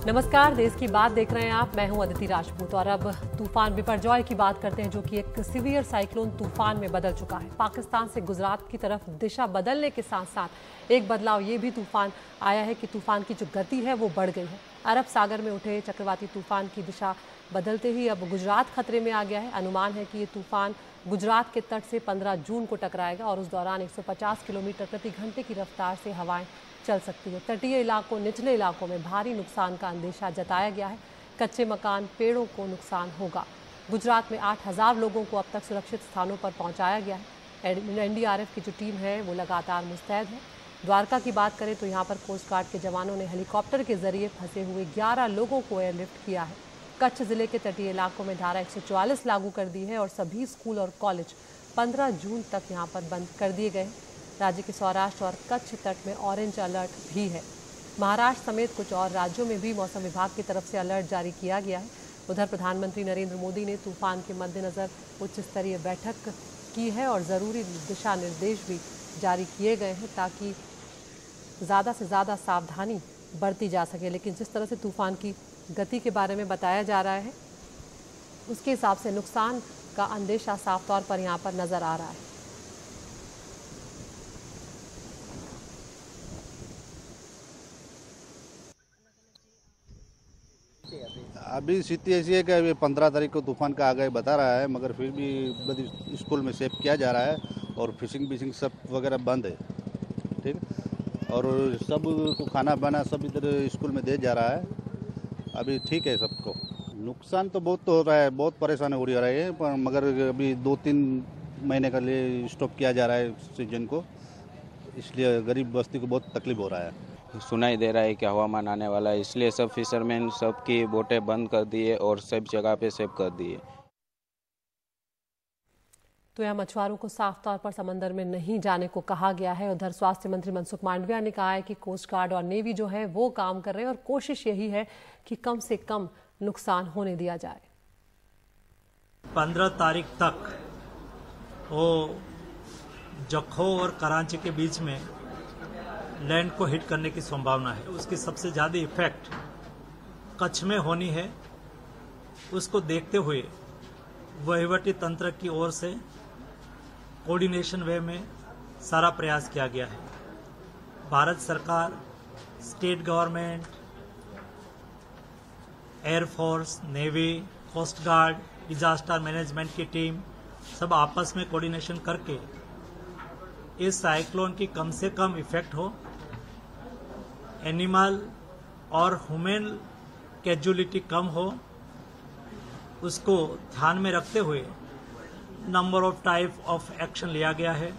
नमस्कार, देश की बात देख रहे हैं आप। मैं हूं अदिति राजपूत और अब तूफान बिपरजॉय की बात करते हैं, जो कि एक सीवियर साइक्लोन तूफान में बदल चुका है। पाकिस्तान से गुजरात की तरफ दिशा बदलने के साथ साथ एक बदलाव ये भी तूफान आया है कि तूफान की जो गति है वो बढ़ गई है। अरब सागर में उठे चक्रवाती तूफान की दिशा बदलते ही अब गुजरात खतरे में आ गया है। अनुमान है कि ये तूफान गुजरात के तट से 15 जून को टकराएगा और उस दौरान 150 किलोमीटर प्रति घंटे की रफ्तार से हवाएं चल सकती है। तटीय इलाकों, निचले इलाकों में भारी नुकसान का अंदेशा जताया गया है। कच्चे मकान, पेड़ों को नुकसान होगा। गुजरात में 8000 लोगों को अब तक सुरक्षित स्थानों पर पहुंचाया गया है। एनडीआरएफ की जो टीम है वो लगातार मुस्तैद है। द्वारका की बात करें तो यहाँ पर कोस्ट गार्ड के जवानों ने हेलीकॉप्टर के जरिए फंसे हुए 11 लोगों को एयरलिफ्ट किया है। कच्छ जिले के तटीय इलाकों में धारा 144 लागू कर दी है और सभी स्कूल और कॉलेज 15 जून तक यहाँ पर बंद कर दिए गए। राज्य के सौराष्ट्र और कच्छ तट में ऑरेंज अलर्ट भी है। महाराष्ट्र समेत कुछ और राज्यों में भी मौसम विभाग की तरफ से अलर्ट जारी किया गया है। उधर प्रधानमंत्री नरेंद्र मोदी ने तूफान के मद्देनजर उच्च स्तरीय बैठक की है और ज़रूरी दिशा निर्देश भी जारी किए गए हैं ताकि ज़्यादा से ज़्यादा सावधानी बरती जा सके। लेकिन जिस तरह से तूफान की गति के बारे में बताया जा रहा है, उसके हिसाब से नुकसान का अंदेशा साफ तौर पर यहाँ पर नज़र आ रहा है। अभी स्थिति ऐसी है कि अभी 15 तारीख को तूफान का आगाही बता रहा है, मगर फिर भी स्कूल में सेव किया जा रहा है और फिशिंग सब वगैरह बंद है। ठीक, और सब को खाना बना सब इधर स्कूल में दे जा रहा है। अभी ठीक है सबको। नुकसान तो बहुत हो रहा है, बहुत परेशानी हो रही है, पर मगर अभी 2-3 महीने के लिए स्टॉप किया जा रहा है सीजन को, इसलिए गरीब बस्ती को बहुत तकलीफ हो रहा है। सुनाई दे रहा है कि हवामान आने वाला है, इसलिए सब फिशरमैन सबकी बोटें बंद कर दिए और सब जगह पे सेव कर दिए। तो यहाँ मछुआरों को साफ तौर पर समंदर में नहीं जाने को कहा गया है। उधर स्वास्थ्य मंत्री मनसुख मांडविया ने कहा है कि कोस्ट गार्ड और नेवी जो है वो काम कर रहे हैं और कोशिश यही है कि कम से कम नुकसान होने दिया जाए। 15 तारीख तक वो जखौ और कराची के बीच में लैंड को हिट करने की संभावना है। उसकी सबसे ज़्यादा इफेक्ट कच्छ में होनी है। उसको देखते हुए वहीवटी तंत्र की ओर से कोऑर्डिनेशन वे में सारा प्रयास किया गया है। भारत सरकार, state government, air force, navy, coast guard, disaster management की टीम सब आपस में कोऑर्डिनेशन करके इस साइक्लोन की कम से कम इफेक्ट हो, एनिमल और ह्यूमन कैजुअलिटी कम हो, उसको ध्यान में रखते हुए number of type of action लिया गया है।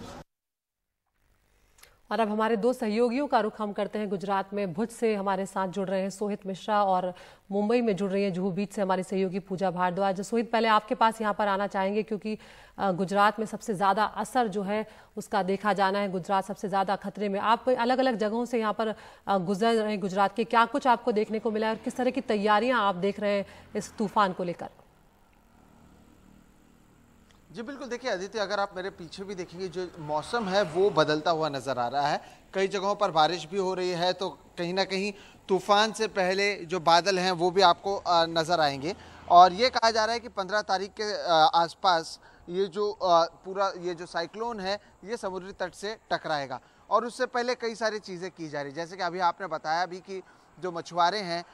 और अब हमारे दो सहयोगियों का रुख हम करते हैं। गुजरात में भुज से हमारे साथ जुड़ रहे हैं सोहित मिश्रा और मुंबई में जुड़ रही हैं जुहू बीच से हमारी सहयोगी पूजा भारद्वाज। सोहित, पहले आपके पास यहाँ पर आना चाहेंगे क्योंकि गुजरात में सबसे ज़्यादा असर जो है उसका देखा जाना है। गुजरात सबसे ज़्यादा खतरे में। आप अलग अलग जगहों से यहाँ पर गुजर रहे हैं गुजरात के, क्या कुछ आपको देखने को मिला है और किस तरह की तैयारियाँ आप देख रहे हैं इस तूफान को लेकर? जी बिल्कुल, देखिए अदिति, अगर आप मेरे पीछे भी देखेंगे जो मौसम है वो बदलता हुआ नज़र आ रहा है। कई जगहों पर बारिश भी हो रही है, तो कहीं ना कहीं तूफान से पहले जो बादल हैं वो भी आपको नज़र आएंगे। और ये कहा जा रहा है कि 15 तारीख के आसपास ये जो पूरा ये जो साइक्लोन है ये समुद्री तट से टकराएगा। और उससे पहले कई सारी चीज़ें की जा रही, जैसे कि अभी आपने बताया भी कि जो मछुआरे हैं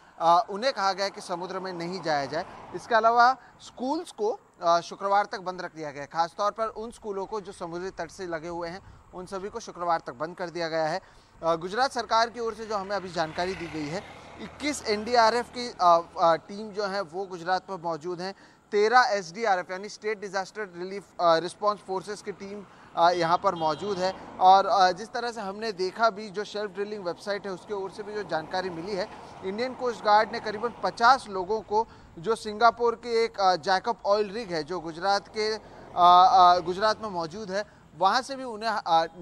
उन्हें कहा गया है कि समुद्र में नहीं जाया जाए। इसके अलावा स्कूल्स को शुक्रवार तक बंद रख दिया गया है। खासतौर पर उन स्कूलों को जो समुद्री तट से लगे हुए हैं उन सभी को शुक्रवार तक बंद कर दिया गया है। गुजरात सरकार की ओर से जो हमें अभी जानकारी दी गई है, 21 एनडीआरएफ की टीम जो है वो गुजरात में मौजूद हैं। 13 एसडीआरएफ यानी state disaster relief response forces की टीम यहाँ पर मौजूद है। और जिस तरह से हमने देखा भी, जो शेल्फ ड्रिलिंग वेबसाइट है उसके ओर से भी जो जानकारी मिली है, इंडियन कोस्ट गार्ड ने करीबन 50 लोगों को जो सिंगापुर के एक जैकब ऑयल रिग है जो गुजरात में मौजूद है वहाँ से भी उन्हें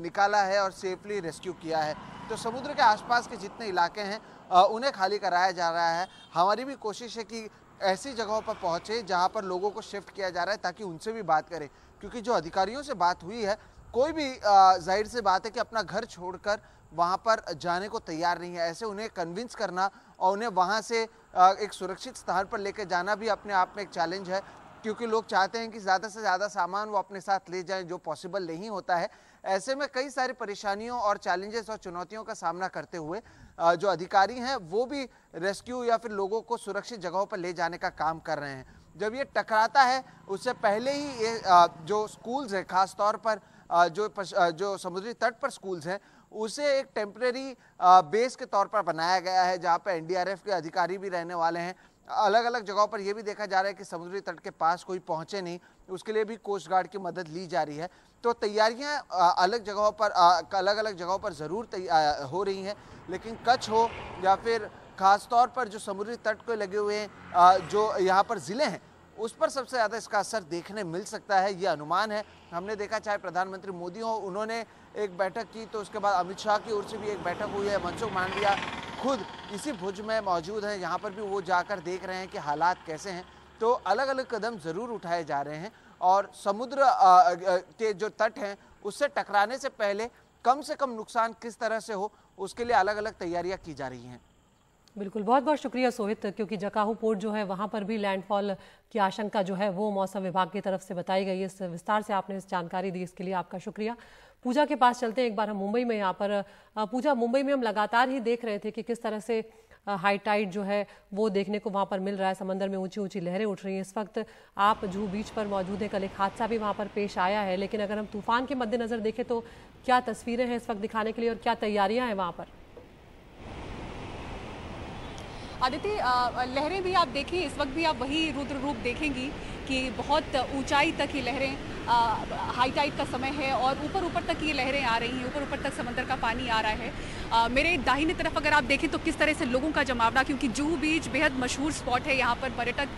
निकाला है और सेफली रेस्क्यू किया है। तो समुद्र के आसपास के जितने इलाके हैं उन्हें खाली कराया जा रहा है। हमारी भी कोशिश है कि ऐसी जगहों पर पहुँचे जहाँ पर लोगों को शिफ्ट किया जा रहा है ताकि उनसे भी बात करें, क्योंकि जो अधिकारियों से बात हुई है कोई भी जाहिर सी बात है कि अपना घर छोड़कर वहाँ पर जाने को तैयार नहीं है। ऐसे उन्हें कन्विंस करना और उन्हें वहाँ से एक सुरक्षित स्थान पर लेकर जाना भी अपने आप में एक चैलेंज है, क्योंकि लोग चाहते हैं कि ज़्यादा से ज़्यादा सामान वो अपने साथ ले जाएं, जो पॉसिबल नहीं होता है। ऐसे में कई सारी परेशानियों और चैलेंजेस और चुनौतियों का सामना करते हुए जो अधिकारी हैं वो भी रेस्क्यू या फिर लोगों को सुरक्षित जगहों पर ले जाने का काम कर रहे हैं। जब ये टकराता है उससे पहले ही ये जो स्कूल्स हैं, खास तौर पर जो समुद्री तट पर स्कूल्स हैं, उसे एक टेम्परेरी बेस के तौर पर बनाया गया है, जहाँ पर एनडीआरएफ के अधिकारी भी रहने वाले हैं। अलग अलग जगहों पर यह भी देखा जा रहा है कि समुद्री तट के पास कोई पहुंचे नहीं, उसके लिए भी कोस्ट गार्ड की मदद ली जा रही है। तो तैयारियां अलग अलग जगहों पर ज़रूर हो रही हैं, लेकिन कच्छ हो या फिर खास तौर पर जो समुद्री तट को लगे हुए जो यहाँ पर ज़िले हैं, उस पर सबसे ज़्यादा इसका असर देखने मिल सकता है, ये अनुमान है। हमने देखा चाहे प्रधानमंत्री मोदी हो, उन्होंने एक बैठक की, तो उसके बाद अमित शाह की ओर से भी एक बैठक हुई है। मनसुख मांडविया खुद इसी भुज में मौजूद हैं, यहाँ पर भी वो जाकर देख रहे हैं कि हालात कैसे हैं। तो अलग अलग कदम ज़रूर उठाए जा रहे हैं और समुद्र के जो तट हैं उससे टकराने से पहले कम से कम नुकसान किस तरह से हो, उसके लिए अलग अलग तैयारियां की जा रही हैं। बिल्कुल, बहुत बहुत शुक्रिया सोहित, क्योंकि जकाहू पोर्ट जो है वहाँ पर भी लैंडफॉल की आशंका जो है वो मौसम विभाग की तरफ से बताई गई है। इस विस्तार से आपने इस जानकारी दी, इसके लिए आपका शुक्रिया। पूजा के पास चलते हैं, एक बार हम मुंबई में यहाँ पर पूजा, मुंबई में हम लगातार ही देख रहे थे कि किस तरह से हाई टाइड जो है वो देखने को वहाँ पर मिल रहा है, समंदर में ऊंची ऊंची लहरें उठ रही हैं। इस वक्त आप जुहू बीच पर मौजूद हैं, कल एक हादसा भी वहाँ पर पेश आया है, लेकिन अगर हम तूफान के मद्देनजर देखें तो क्या तस्वीरें हैं इस वक्त दिखाने के लिए और क्या तैयारियां हैं वहाँ पर? आदित्य, लहरें भी आप देखें, इस वक्त भी आप वही रुद्र रूप देखेंगी कि बहुत ऊंचाई तक ये लहरें, हाई टाइड का समय है और ऊपर ऊपर तक ये लहरें आ रही हैं, ऊपर ऊपर तक समंदर का पानी आ रहा है। मेरे दाहिने तरफ अगर आप देखें तो किस तरह से लोगों का जमावड़ा, क्योंकि जुहू बीच बेहद मशहूर स्पॉट है, यहाँ पर पर्यटक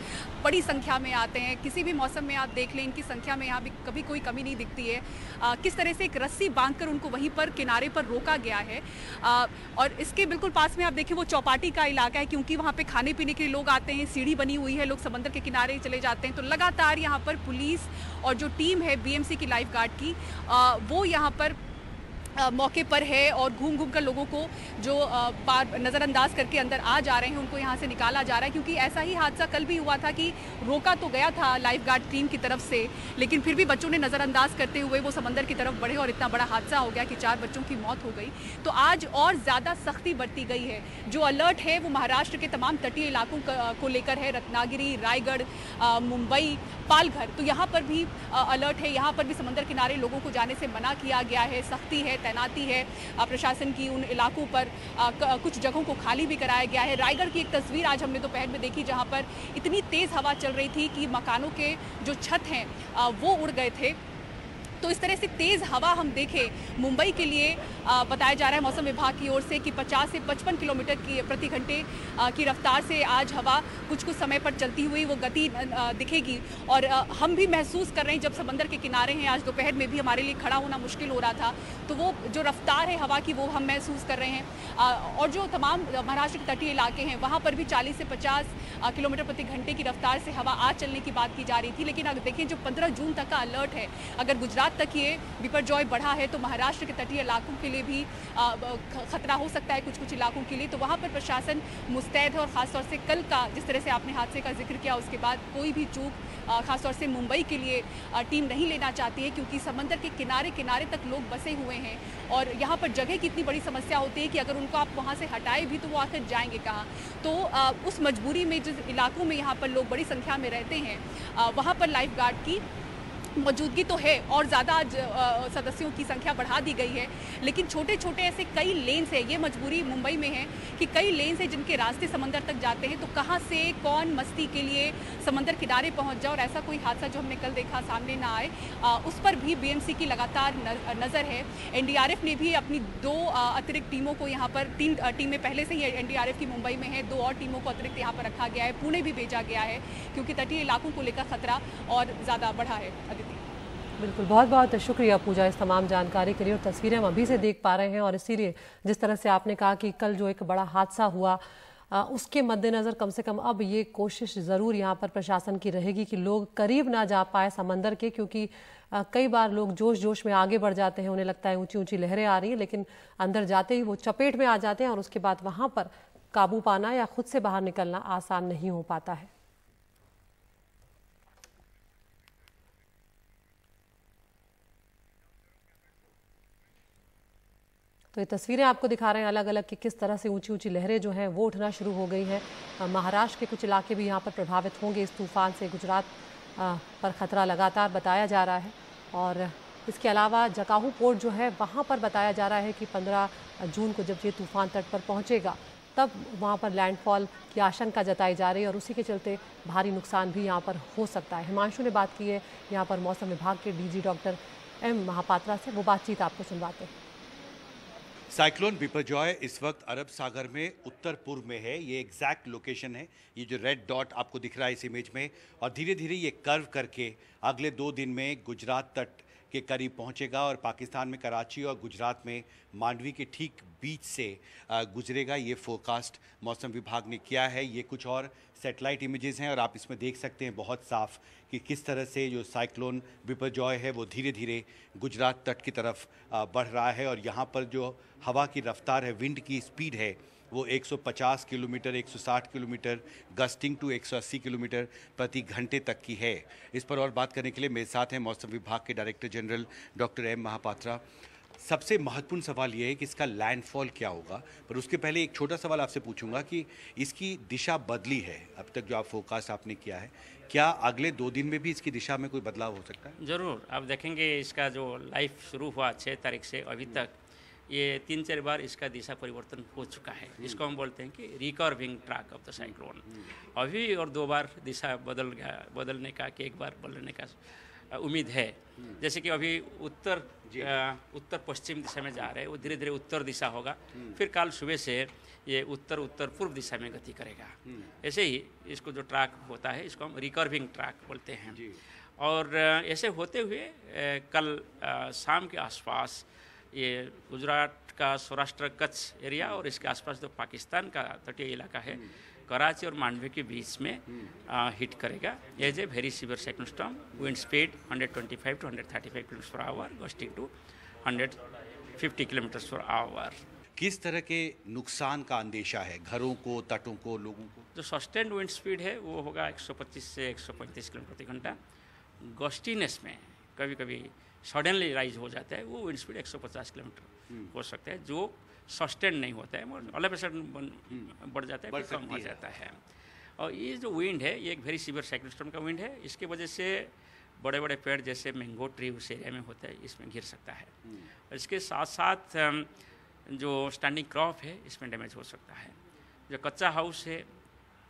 बड़ी संख्या में आते हैं। किसी भी मौसम में आप देख लें, इनकी संख्या में यहाँ भी कभी कोई कमी नहीं दिखती है। किस तरह से एक रस्सी बांधकर उनको वहीं पर किनारे पर रोका गया है। और इसके बिल्कुल पास में आप देखें वो चौपाटी का इलाका है, क्योंकि वहाँ पे खाने पीने के लिए लोग आते हैं, सीढ़ी बनी हुई है, लोग समंदर के किनारे चले जाते हैं। तो लगातार यहाँ पर पुलिस और जो टीम है बीएमसी की लाइफ गार्ड की, वो यहाँ पर मौके पर है और घूम घूम कर लोगों को जो नज़रअंदाज करके अंदर आ जा रहे हैं उनको यहाँ से निकाला जा रहा है। क्योंकि ऐसा ही हादसा कल भी हुआ था कि रोका तो गया था लाइफ गार्ड टीम की तरफ से, लेकिन फिर भी बच्चों ने नज़रअंदाज करते हुए वो समंदर की तरफ बढ़े और इतना बड़ा हादसा हो गया कि 4 बच्चों की मौत हो गई। तो आज और ज़्यादा सख्ती बरती गई है। जो अलर्ट है वो महाराष्ट्र के तमाम तटीय इलाकों को लेकर है, रत्नागिरी, रायगढ़, मुंबई, पालघर। तो यहाँ पर भी अलर्ट है, यहाँ पर भी समंदर किनारे लोगों को जाने से मना किया गया है, सख्ती है, तैनाती है प्रशासन की। उन इलाकों पर कुछ जगहों को खाली भी कराया गया है। रायगढ़ की एक तस्वीर आज हमने दोपहर में देखी, जहां पर इतनी तेज हवा चल रही थी कि मकानों के जो छत हैं वो उड़ गए थे। तो इस तरह से तेज़ हवा हम देखें मुंबई के लिए बताया जा रहा है मौसम विभाग की ओर से कि 50 से 55 किलोमीटर की प्रति घंटे की रफ्तार से आज हवा कुछ समय पर चलती हुई वो गति दिखेगी। और हम भी महसूस कर रहे हैं, जब समंदर के किनारे हैं, आज दोपहर में भी हमारे लिए खड़ा होना मुश्किल हो रहा था, तो वो जो रफ्तार है हवा की वो हम महसूस कर रहे हैं। और जो तमाम महाराष्ट्र के तटीय इलाके हैं वहाँ पर भी 40 से 50 किलोमीटर प्रति घंटे की रफ्तार से हवा आज चलने की बात की जा रही थी। लेकिन अगर देखें जो 15 जून तक का अलर्ट है, अगर गुजरात तक ये बिपरजॉय बढ़ा है तो महाराष्ट्र के तटीय इलाकों के लिए भी खतरा हो सकता है, कुछ इलाकों के लिए। तो वहाँ पर प्रशासन मुस्तैद है और ख़ासतौर से कल का जिस तरह से आपने हादसे का जिक्र किया, उसके बाद कोई भी चूक खासतौर से मुंबई के लिए टीम नहीं लेना चाहती है, क्योंकि समंदर के किनारे किनारे तक लोग बसे हुए हैं और यहाँ पर जगह की इतनी बड़ी समस्या होती है कि अगर उनको आप वहाँ से हटाए भी तो वो आकर जाएंगे कहाँ। तो उस मजबूरी में जिस इलाकों में यहाँ पर लोग बड़ी संख्या में रहते हैं वहाँ पर लाइफ गार्ड की मौजूदगी तो है और ज़्यादा आज सदस्यों की संख्या बढ़ा दी गई है। लेकिन छोटे छोटे ऐसे कई लेन्स है, ये मजबूरी मुंबई में है कि कई लेन्स है जिनके रास्ते समंदर तक जाते हैं। तो कहाँ से कौन मस्ती के लिए समंदर किनारे पहुंच जाए और ऐसा कोई हादसा जो हमने कल देखा सामने ना आए, उस पर भी बीएमसी की लगातार नज़र है। एनडीआरएफ ने भी अपनी 2 अतिरिक्त टीमों को यहाँ पर 3 टीमें पहले से ही एनडीआरएफ की मुंबई में है, 2 और टीमों को अतिरिक्त यहाँ पर रखा गया है। पुणे भी भेजा गया है क्योंकि तटीय इलाकों को लेकर खतरा और ज़्यादा बढ़ा है। बिल्कुल, बहुत बहुत शुक्रिया पूजा इस तमाम जानकारी के लिए। और तस्वीरें हम अभी से देख पा रहे हैं और इसीलिए जिस तरह से आपने कहा कि कल जो एक बड़ा हादसा हुआ उसके मद्देनज़र कम से कम अब ये कोशिश ज़रूर यहाँ पर प्रशासन की रहेगी कि लोग करीब ना जा पाए समंदर के, क्योंकि कई बार लोग जोश में आगे बढ़ जाते हैं, उन्हें लगता है ऊंची ऊंची लहरें आ रही हैं, लेकिन अंदर जाते ही वो चपेट में आ जाते हैं और उसके बाद वहाँ पर काबू पाना या खुद से बाहर निकलना आसान नहीं हो पाता है। तो ये तस्वीरें आपको दिखा रहे हैं अलग अलग कि किस तरह से ऊंची ऊंची लहरें जो हैं वो उठना शुरू हो गई हैं। महाराष्ट्र के कुछ इलाके भी यहाँ पर प्रभावित होंगे इस तूफान से। गुजरात पर खतरा लगातार बताया जा रहा है और इसके अलावा जकाहू पोर्ट जो है वहाँ पर बताया जा रहा है कि 15 जून को जब ये तूफान तट पर पहुँचेगा तब वहाँ पर लैंडफॉल की आशंका जताई जा रही है और उसी के चलते भारी नुकसान भी यहाँ पर हो सकता है। हिमांशु ने बात की है यहाँ पर मौसम विभाग के डीजी डॉक्टर एम महापात्रा से, वो बातचीत आपको सुनवाते हैं। साइक्लोन बिपरजॉय इस वक्त अरब सागर में उत्तर पूर्व में है। ये एग्जैक्ट लोकेशन है, ये जो रेड डॉट आपको दिख रहा है इस इमेज में, और धीरे धीरे ये कर्व करके अगले 2 दिन में गुजरात तट के करीब पहुंचेगा और पाकिस्तान में कराची और गुजरात में मांडवी के ठीक बीच से गुजरेगा। ये फोरकास्ट मौसम विभाग ने किया है। ये कुछ और सैटेलाइट इमेजेस हैं और आप इसमें देख सकते हैं बहुत साफ कि किस तरह से जो साइक्लोन बिपरजॉय है वो धीरे धीरे गुजरात तट की तरफ बढ़ रहा है। और यहाँ पर जो हवा की रफ्तार है, विंड की स्पीड है, वो 150 kilometre 160 kilometre gusting to 180 kilometre प्रति घंटे तक की है। इस पर और बात करने के लिए मेरे साथ हैं मौसम विभाग के director general doctor M Mohapatra. सबसे महत्वपूर्ण सवाल ये है कि इसका लैंडफॉल क्या होगा, पर उसके पहले एक छोटा सवाल आपसे पूछूंगा कि इसकी दिशा बदली है अब तक जो आप फोरकास्ट आपने किया है, क्या अगले 2 दिन में भी इसकी दिशा में कोई बदलाव हो सकता है? ज़रूर, आप देखेंगे इसका जो लाइफ शुरू हुआ 6 तारीख से अभी तक ये 3-4 बार इसका दिशा परिवर्तन हो चुका है। इसको हम बोलते हैं कि रिकर्विंग ट्रैक ऑफ द साइक्लोन। अभी और 2 बार दिशा बदलने का कि 1 बार बदलने का उम्मीद है। जैसे कि अभी उत्तर पश्चिम दिशा में जा रहे हैं, वो धीरे धीरे उत्तर दिशा होगा, फिर कल सुबह से ये उत्तर पूर्व दिशा में गति करेगा। ऐसे ही इसको जो ट्रैक होता है इसको हम रिकर्विंग ट्रैक बोलते हैं। और ऐसे होते हुए कल शाम के आसपास ये गुजरात का सौराष्ट्र कच्छ एरिया और इसके आसपास जो पाकिस्तान का तटीय इलाका है, कराची और मांडवी के बीच में हिट करेगा as a very severe cyclone storm. Wind speed 125 to 135 kilometre per hour, gusting to 150 kilometre per hour. किस तरह के नुकसान का अंदेशा है घरों को, तटों को, लोगों को? जो सस्टेन्ड विंड स्पीड है वो होगा 125 से 135 किलोमीटर प्रति घंटा। गस्टीनेस में कभी कभी सडनली राइज हो जाता है, वो विंड स्पीड 150 किलोमीटर हो सकता है, जो सस्टेन नहीं होता है, ऑल ऑफ अ सडन बढ़ जाता है, फिर कम हो जाता है। और ये जो विंड है ये एक वेरी सीवियर साइक्लोन स्टॉर्म का विंड है। इसके वजह से बड़े बड़े पेड़ जैसे मैंगो ट्री उस एरिया में होता है, इसमें गिर सकता है। और इसके साथ साथ जो स्टैंडिंग क्रॉप है इसमें डैमेज हो सकता है। जो कच्चा हाउस है,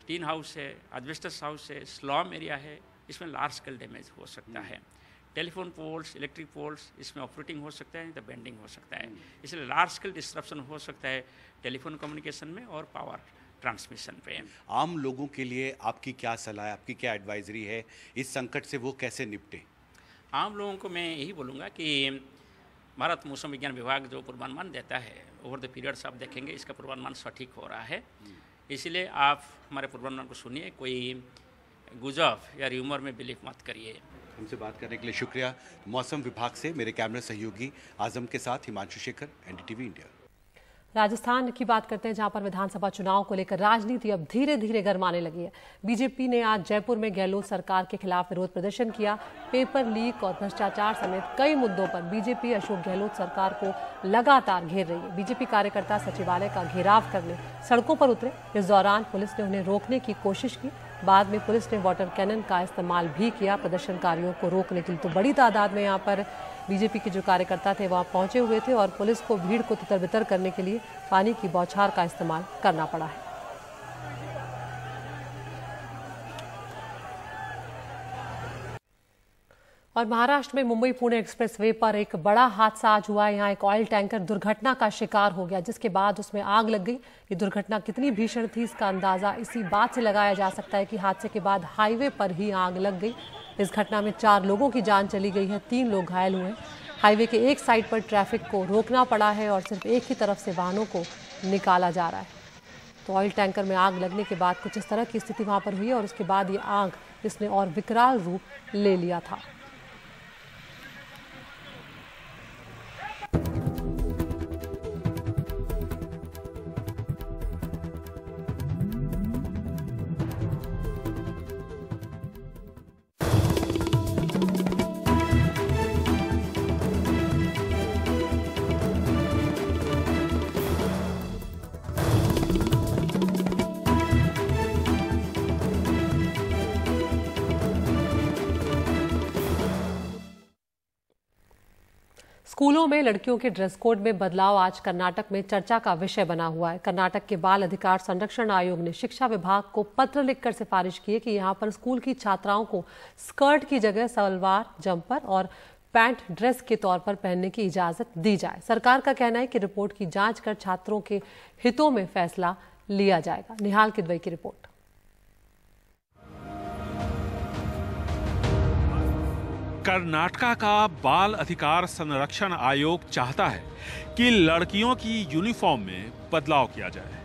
टीन हाउस है, एस्बेस्टस हाउस है, स्लम एरिया है, इसमें लार्ज स्केल डैमेज हो सकता है। टेलीफोन पोल्स, इलेक्ट्रिक पोल्स, इसमें ऑपरेटिंग हो सकता है, तो बेंडिंग हो सकता है। इसलिए लार्ज स्केल डिस्ट्रप्शन हो सकता है टेलीफोन कम्युनिकेशन में और पावर ट्रांसमिशन पे। आम लोगों के लिए आपकी क्या सलाह है, आपकी क्या एडवाइजरी है, इस संकट से वो कैसे निपटे? आम लोगों को मैं यही बोलूँगा कि भारत मौसम विज्ञान विभाग जो पूर्वानुमान देता है ओवर द पीरियड्स आप देखेंगे इसका पूर्वानुमान सटीक हो रहा है। इसलिए आप हमारे पूर्वानुमान को सुनिए, कोई गुजब या र्यूमर में बिलीव मत करिए। हमसे बात करने के लिए शुक्रिया। मौसम विभाग से मेरे कैमरा सहयोगी आजम के साथ हिमांशु शेखर, एनडीटीवी इंडिया। राजस्थान की बात करते हैं जहां पर विधानसभा चुनाव को लेकर राजनीति अब धीरे धीरे गर्माने लगी है। बीजेपी ने आज जयपुर में गहलोत सरकार के खिलाफ विरोध प्रदर्शन किया। पेपर लीक और भ्रष्टाचार समेत कई मुद्दों पर बीजेपी अशोक गहलोत सरकार को लगातार घेर रही है। बीजेपी कार्यकर्ता सचिवालय का घेराव करने सड़कों पर उतरे। इस दौरान पुलिस ने उन्हें रोकने की कोशिश की। बाद में पुलिस ने वाटर कैनन का इस्तेमाल भी किया प्रदर्शनकारियों को रोकने के लिए। तो बड़ी तादाद में यहाँ पर बीजेपी के जो कार्यकर्ता थे वहाँ पहुंचे हुए थे और पुलिस को भीड़ को तितर-बितर करने के लिए पानी की बौछार का इस्तेमाल करना पड़ा है। और महाराष्ट्र में मुंबई पुणे एक्सप्रेसवे पर एक बड़ा हादसा आज हुआ है। यहाँ एक ऑयल टैंकर दुर्घटना का शिकार हो गया, जिसके बाद उसमें आग लग गई। ये दुर्घटना कितनी भीषण थी इसका अंदाजा इसी बात से लगाया जा सकता है कि हादसे के बाद हाईवे पर ही आग लग गई। इस घटना में 4 लोगों की जान चली गई है, 3 लोग घायल हुए। हाईवे के एक साइड पर ट्रैफिक को रोकना पड़ा है और सिर्फ एक ही तरफ से वाहनों को निकाला जा रहा है। तो ऑयल टैंकर में आग लगने के बाद कुछ इस तरह की स्थिति वहां पर हुई है और उसके बाद ये आग इसने और विकराल रूप ले लिया था। स्कूलों में लड़कियों के ड्रेस कोड में बदलाव आज कर्नाटक में चर्चा का विषय बना हुआ है। कर्नाटक के बाल अधिकार संरक्षण आयोग ने शिक्षा विभाग को पत्र लिखकर सिफारिश की है कि यहां पर स्कूल की छात्राओं को स्कर्ट की जगह सलवार, जंपर और पैंट ड्रेस के तौर पर पहनने की इजाजत दी जाए। सरकार का कहना है कि रिपोर्ट की जांच कर छात्रों के हितों में फैसला लिया जाएगा। निहाल किदवई की रिपोर्ट। कर्नाटका का बाल अधिकार संरक्षण आयोग चाहता है कि लड़कियों की यूनिफॉर्म में बदलाव किया जाए,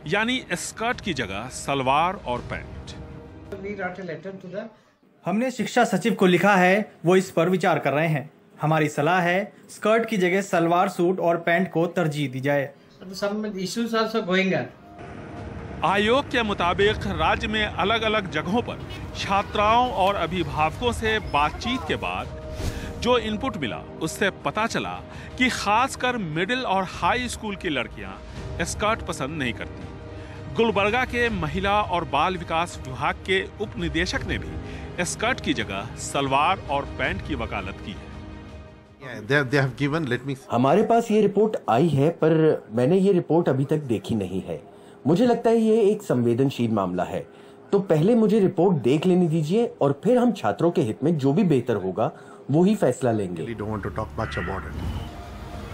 यानी स्कर्ट की जगह सलवार और पैंट। हमने शिक्षा सचिव को लिखा है, वो इस पर विचार कर रहे हैं। हमारी सलाह है स्कर्ट की जगह सलवार सूट और पैंट को तरजीह दी जाए। आयोग के मुताबिक राज्य में अलग अलग जगहों पर छात्राओं और अभिभावकों से बातचीत के बाद जो इनपुट मिला उससे पता चला कि खासकर मिडिल और हाई स्कूल की लड़कियां स्कर्ट पसंद नहीं करती। गुलबर्गा के महिला और बाल विकास विभाग के उप निदेशक ने भी स्कर्ट की जगह सलवार और पैंट की वकालत की है। हमारे पास ये रिपोर्ट आई है, पर मैंने ये रिपोर्ट अभी तक देखी नहीं है। मुझे लगता है ये एक संवेदनशील मामला है, तो पहले मुझे रिपोर्ट देख लेने दीजिए और फिर हम छात्रों के हित में जो भी बेहतर होगा वो ही फैसला लेंगे।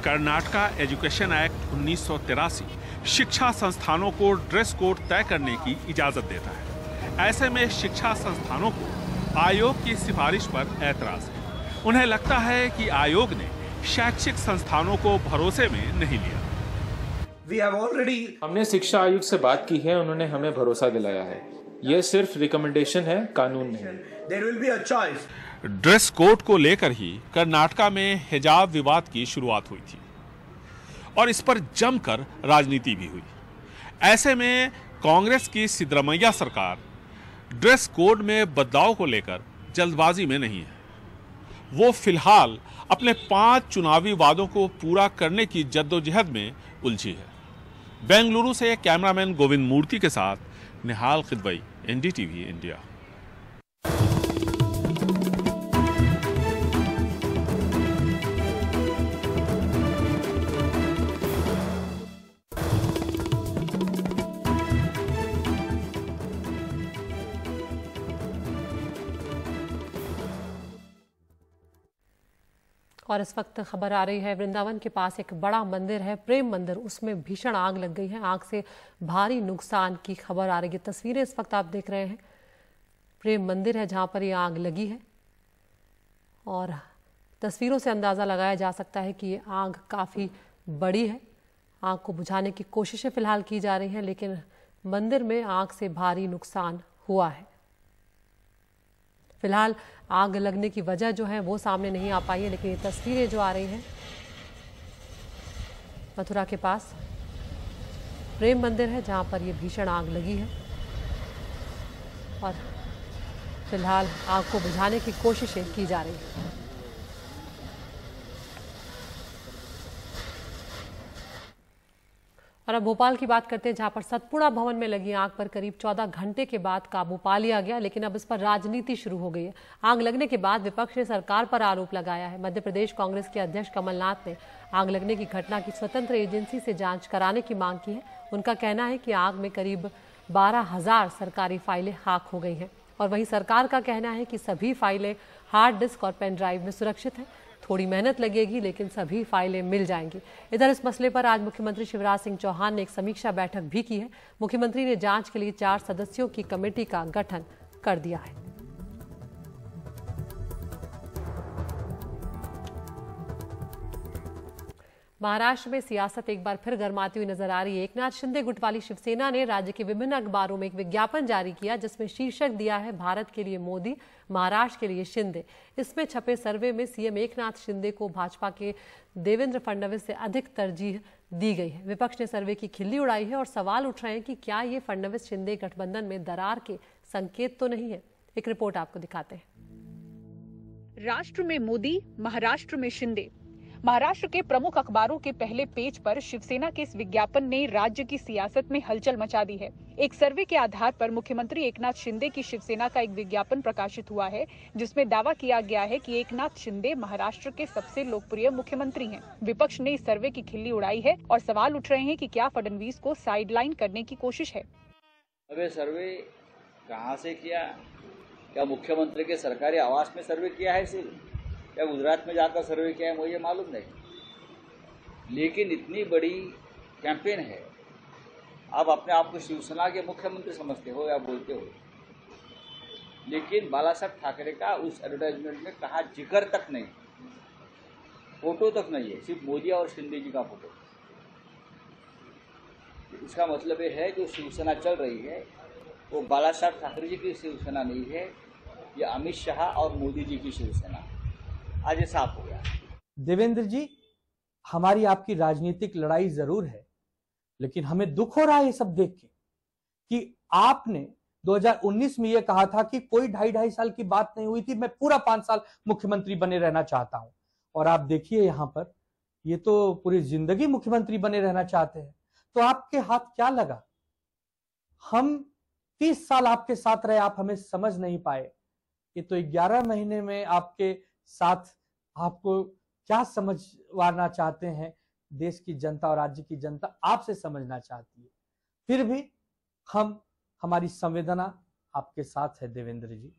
कर्नाटका एजुकेशन एक्ट 1983 शिक्षा संस्थानों को ड्रेस कोड तय करने की इजाजत देता है। ऐसे में शिक्षा संस्थानों को आयोग की सिफारिश पर ऐतराज है। उन्हें लगता है कि आयोग ने शैक्षिक संस्थानों को भरोसे में नहीं लिया। हमने शिक्षा आयुक्त से बात की है, उन्होंने हमें भरोसा दिलाया है। यह सिर्फ रिकमेंडेशन है, कानून नहीं। ड्रेस कोड को लेकर ही कर्नाटका में हिजाब विवाद की शुरुआत हुई थी और इस पर जमकर राजनीति भी हुई। ऐसे में कांग्रेस की सिद्धरामैया सरकार ड्रेस कोड में बदलाव को लेकर जल्दबाजी में नहीं है। वो फिलहाल अपने 5 चुनावी वादों को पूरा करने की जद्दोजहद में उलझी है। बेंगलुरु से कैमरामैन गोविंद मूर्ति के साथ निहाल किदवई, एनडीटीवी इंडिया। और इस वक्त खबर आ रही है वृंदावन के पास एक बड़ा मंदिर है, प्रेम मंदिर, उसमें भीषण आग लग गई है। आग से भारी नुकसान की खबर आ रही है। तस्वीरें इस वक्त आप देख रहे हैं, प्रेम मंदिर है जहां पर ये आग लगी है और तस्वीरों से अंदाज़ा लगाया जा सकता है कि ये आग काफ़ी बड़ी है। आग को बुझाने की कोशिशें फिलहाल की जा रही हैं, लेकिन मंदिर में आग से भारी नुकसान हुआ है। फिलहाल आग लगने की वजह जो है वो सामने नहीं आ पाई है, लेकिन ये तस्वीरें जो आ रही हैं मथुरा के पास प्रेम मंदिर है जहां पर ये भीषण आग लगी है और फिलहाल आग को बुझाने की कोशिशें की जा रही हैं। और अब भोपाल की बात करते हैं जहां पर सतपुड़ा भवन में लगी आग पर करीब 14 घंटे के बाद काबू पा लिया गया, लेकिन अब इस पर राजनीति शुरू हो गई है। आग लगने के बाद विपक्ष ने सरकार पर आरोप लगाया है। मध्य प्रदेश कांग्रेस के अध्यक्ष कमलनाथ ने आग लगने की घटना की स्वतंत्र एजेंसी से जांच कराने की मांग की है। उनका कहना है कि आग में करीब 12,000 सरकारी फाइलें खाक हो गई हैं और वहीं सरकार का कहना है कि सभी फाइलें हार्ड डिस्क और पेन ड्राइव में सुरक्षित हैं। थोड़ी मेहनत लगेगी लेकिन सभी फाइलें मिल जाएंगी। इधर इस मसले पर आज मुख्यमंत्री शिवराज सिंह चौहान ने एक समीक्षा बैठक भी की है। मुख्यमंत्री ने जांच के लिए 4 सदस्यों की कमेटी का गठन कर दिया है। महाराष्ट्र में सियासत एक बार फिर गर्माती हुई नजर आ रही है। एकनाथ शिंदे गुट वाली शिवसेना ने राज्य के विभिन्न अखबारों में एक विज्ञापन जारी किया जिसमें शीर्षक दिया है भारत के लिए मोदी, महाराष्ट्र के लिए शिंदे। इसमें छपे सर्वे में सीएम एकनाथ शिंदे को भाजपा के देवेंद्र फडणवीस से अधिक तरजीह दी गई है। विपक्ष ने सर्वे की खिल्ली उड़ाई है और सवाल उठ रहे हैं कि क्या ये फडणवीस शिंदे गठबंधन में दरार के संकेत तो नहीं है। एक रिपोर्ट आपको दिखाते हैं। राष्ट्र में मोदी, महाराष्ट्र में शिंदे। महाराष्ट्र के प्रमुख अखबारों के पहले पेज पर शिवसेना के इस विज्ञापन ने राज्य की सियासत में हलचल मचा दी है। एक सर्वे के आधार पर मुख्यमंत्री एकनाथ शिंदे की शिवसेना का एक विज्ञापन प्रकाशित हुआ है, जिसमें दावा किया गया है कि एकनाथ शिंदे महाराष्ट्र के सबसे लोकप्रिय मुख्यमंत्री हैं। विपक्ष ने इस सर्वे की खिल्ली उड़ाई है और सवाल उठ रहे हैं कि क्या फडणवीस को साइडलाइन करने की कोशिश है। अब सर्वे कहाँ से किया? क्या मुख्यमंत्री के सरकारी आवास में सर्वे किया है सिर्फ, या गुजरात में जाकर सर्वे किया है, मुझे मालूम नहीं। लेकिन इतनी बड़ी कैंपेन है, आप अपने आप को शिवसेना के मुख्यमंत्री समझते हो या बोलते हो, लेकिन बाला साहब ठाकरे का उस एडवर्टाइजमेंट में कहा जिक्र तक नहीं, फोटो तक नहीं है, सिर्फ मोदी और शिंदे जी का फोटो। इसका मतलब ये है जो शिवसेना चल रही है वो बाला साहब ठाकरे जी की शिवसेना नहीं है, ये अमित शाह और मोदी जी की शिवसेना। आज ये साफ हो गया। देवेंद्र जी, हमारी आपकी राजनीतिक लड़ाई जरूर है, लेकिन हमें दुख हो रहा है ये सब देख के कि आपने 2019 में ये कहा था कि कोई 2.5 साल की बात नहीं हुई थी, मैं पूरा 5 साल मुख्यमंत्री बने रहना चाहता हूं। और आप देखिए यहां पर, ये तो पूरी जिंदगी मुख्यमंत्री बने रहना चाहते हैं। तो आपके हाथ क्या लगा? हम 30 साल आपके साथ रहे, आप हमें समझ नहीं पाए। ये तो 11 महीने में आपके साथ आपको क्या समझवाना चाहते हैं, देश की जनता और राज्य की जनता आपसे समझना चाहती है। फिर भी हमारी संवेदना आपके साथ है देवेंद्र जी।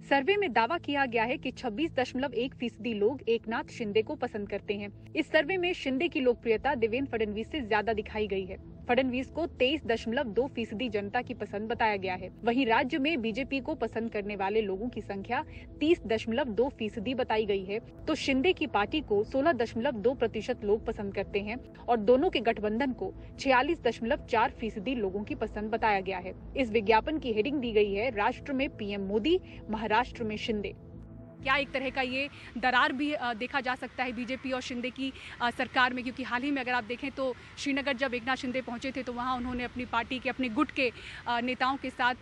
सर्वे में दावा किया गया है कि 26.1% लोग एकनाथ शिंदे को पसंद करते हैं। इस सर्वे में शिंदे की लोकप्रियता देवेंद्र फडणवीस से ज्यादा दिखाई गई है। फडणवीस को 23.2% जनता की पसंद बताया गया है। वहीं राज्य में बीजेपी को पसंद करने वाले लोगों की संख्या 30.2% बताई गई है, तो शिंदे की पार्टी को 16.2% लोग पसंद करते हैं और दोनों के गठबंधन को 46.4% लोगों की पसंद बताया गया है। इस विज्ञापन की हेडिंग दी गई है, राष्ट्र में पीएम मोदी, महाराष्ट्र में शिंदे। क्या एक तरह का ये दरार भी देखा जा सकता है बीजेपी और शिंदे की सरकार में? क्योंकि हाल ही में अगर आप देखें तो श्रीनगर जब एकनाथ शिंदे पहुंचे थे तो वहां उन्होंने अपनी पार्टी के, अपने गुट के नेताओं के साथ,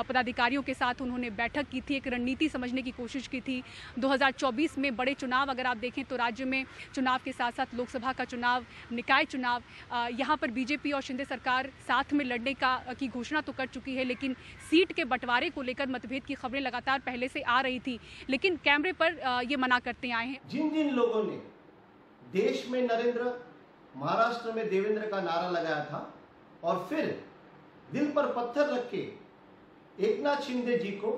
पदाधिकारियों के साथ उन्होंने बैठक की थी, एक रणनीति समझने की कोशिश की थी। 2024 में बड़े चुनाव अगर आप देखें तो राज्य में चुनाव के साथ साथ लोकसभा का चुनाव, निकाय चुनाव, यहाँ पर बीजेपी और शिंदे सरकार साथ में लड़ने की घोषणा तो कर चुकी है, लेकिन सीट के बंटवारे को लेकर मतभेद की खबरें लगातार पहले से आ रही थी, लेकिन कैमरे पर ये मना करते आए हैं। जिन जिन लोगों ने देश में नरेंद्र, महाराष्ट्र में देवेंद्र का नारा लगाया था और फिर दिल पर पत्थर रख के एकनाथ शिंदे जी को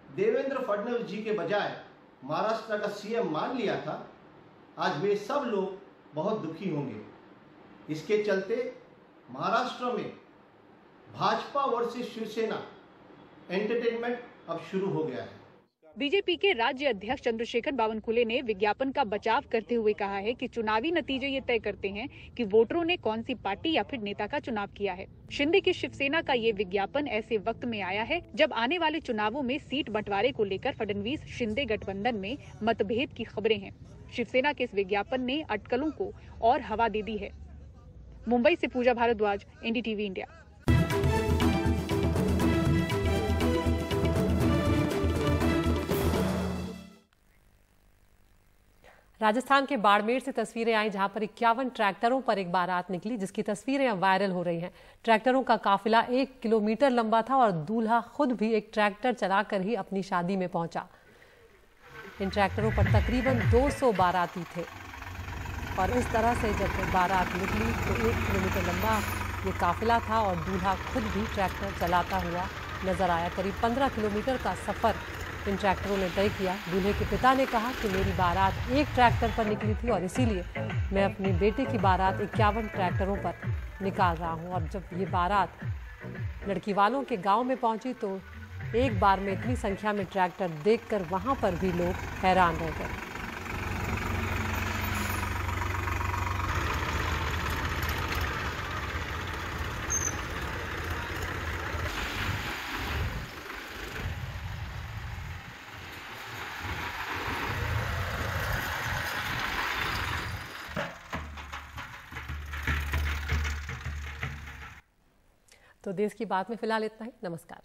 देवेंद्र फडणवीस जी के बजाय महाराष्ट्र का सीएम मान लिया था, आज वे सब लोग बहुत दुखी होंगे। इसके चलते महाराष्ट्र में भाजपा वर्सेस शिवसेना एंटरटेनमेंट अब शुरू हो गया है। बीजेपी के राज्य अध्यक्ष चंद्रशेखर बावनकुले ने विज्ञापन का बचाव करते हुए कहा है कि चुनावी नतीजे ये तय करते हैं कि वोटरों ने कौन सी पार्टी या फिर नेता का चुनाव किया है। शिंदे की शिवसेना का ये विज्ञापन ऐसे वक्त में आया है जब आने वाले चुनावों में सीट बंटवारे को लेकर फडणवीस शिंदे गठबंधन में मतभेद की खबरें हैं। शिवसेना के इस विज्ञापन ने अटकलों को और हवा दे दी है। मुंबई से पूजा भारद्वाज, एनडीटीवी इंडिया। राजस्थान के बाड़मेर से तस्वीरें आई जहां पर 51 ट्रैक्टरों पर एक बारात निकली, जिसकी तस्वीरें अब वायरल हो रही हैं। ट्रैक्टरों का काफिला 1 किलोमीटर लंबा था और दूल्हा खुद भी एक ट्रैक्टर चलाकर ही अपनी शादी में पहुंचा। इन ट्रैक्टरों पर तकरीबन 200 बाराती थे और इस तरह से जब बारात निकली तो 1 किलोमीटर लंबा ये काफिला था और दूल्हा खुद भी ट्रैक्टर चलाता हुआ नजर आया। करीब 15 किलोमीटर का सफर इन ट्रैक्टरों ने तय किया। दूल्हे के पिता ने कहा कि मेरी बारात एक ट्रैक्टर पर निकली थी और इसीलिए मैं अपनी बेटे की बारात 51 ट्रैक्टरों पर निकाल रहा हूं। और जब ये बारात लड़की वालों के गांव में पहुंची तो एक बार में इतनी संख्या में ट्रैक्टर देखकर वहां पर भी लोग हैरान रह गए। तो देश की बात में फिलहाल इतना ही। नमस्कार।